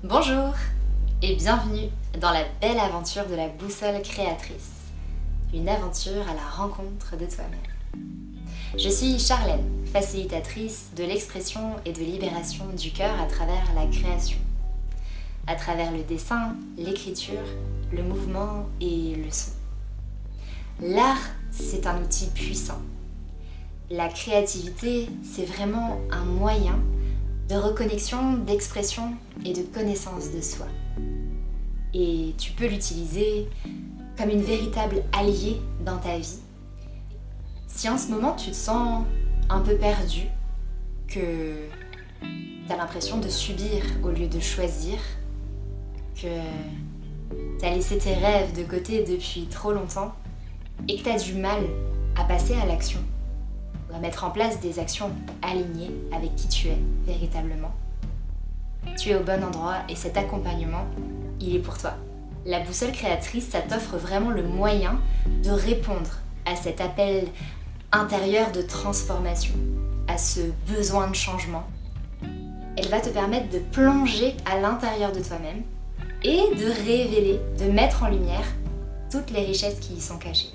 Bonjour et bienvenue dans la belle aventure de la boussole créatrice, une aventure à la rencontre de toi-même. Je suis Charlène, facilitatrice de l'expression et de libération du cœur à travers la création, à travers le dessin, l'écriture, le mouvement et le son. L'art, c'est un outil puissant. La créativité, c'est vraiment un moyen de reconnexion, d'expression et de connaissance de soi. Et tu peux l'utiliser comme une véritable alliée dans ta vie. Si en ce moment tu te sens un peu perdu, que tu as l'impression de subir au lieu de choisir, que tu as laissé tes rêves de côté depuis trop longtemps et que tu as du mal à passer à l'action, à mettre en place des actions alignées avec qui tu es véritablement, tu es au bon endroit et cet accompagnement, il est pour toi. La boussole créatrice, ça t'offre vraiment le moyen de répondre à cet appel intérieur de transformation, à ce besoin de changement. Elle va te permettre de plonger à l'intérieur de toi-même et de révéler, de mettre en lumière toutes les richesses qui y sont cachées.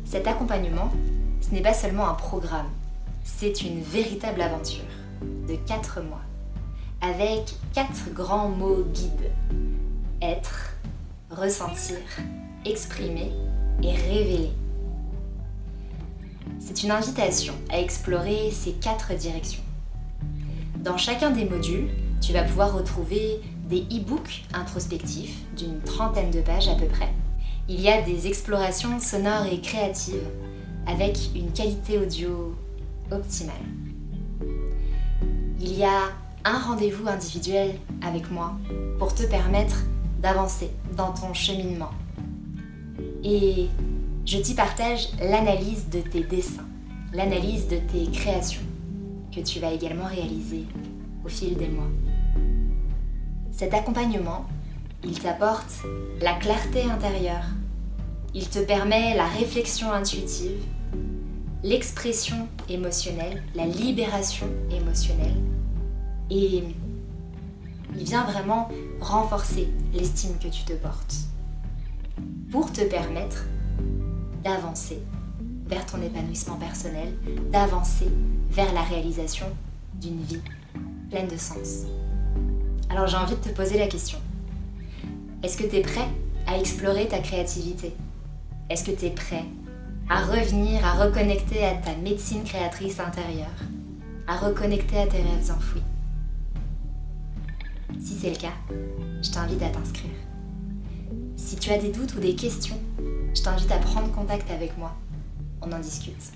Cet accompagnement, ce n'est pas seulement un programme, c'est une véritable aventure de 4 mois, avec 4 grands mots guides. Être, ressentir, exprimer et révéler. C'est une invitation à explorer ces 4 directions. Dans chacun des modules, tu vas pouvoir retrouver des e-books introspectifs d'une 30aine de pages à peu près. Il y a des explorations sonores et créatives avec une qualité audio optimale. Il y a un rendez-vous individuel avec moi pour te permettre d'avancer dans ton cheminement. Et je t'y partage l'analyse de tes dessins, l'analyse de tes créations que tu vas également réaliser au fil des mois. Cet accompagnement, il t'apporte la clarté intérieure. Il te permet la réflexion intuitive, l'expression émotionnelle, la libération émotionnelle. Et il vient vraiment renforcer l'estime que tu te portes pour te permettre d'avancer vers ton épanouissement personnel, d'avancer vers la réalisation d'une vie pleine de sens. Alors j'ai envie de te poser la question. Est-ce que tu es prêt à explorer ta créativité ? Est-ce que tu es prêt à revenir, à reconnecter à ta médecine créatrice intérieure, à reconnecter à tes rêves enfouis ? Si c'est le cas, je t'invite à t'inscrire. Si tu as des doutes ou des questions, je t'invite à prendre contact avec moi. On en discute.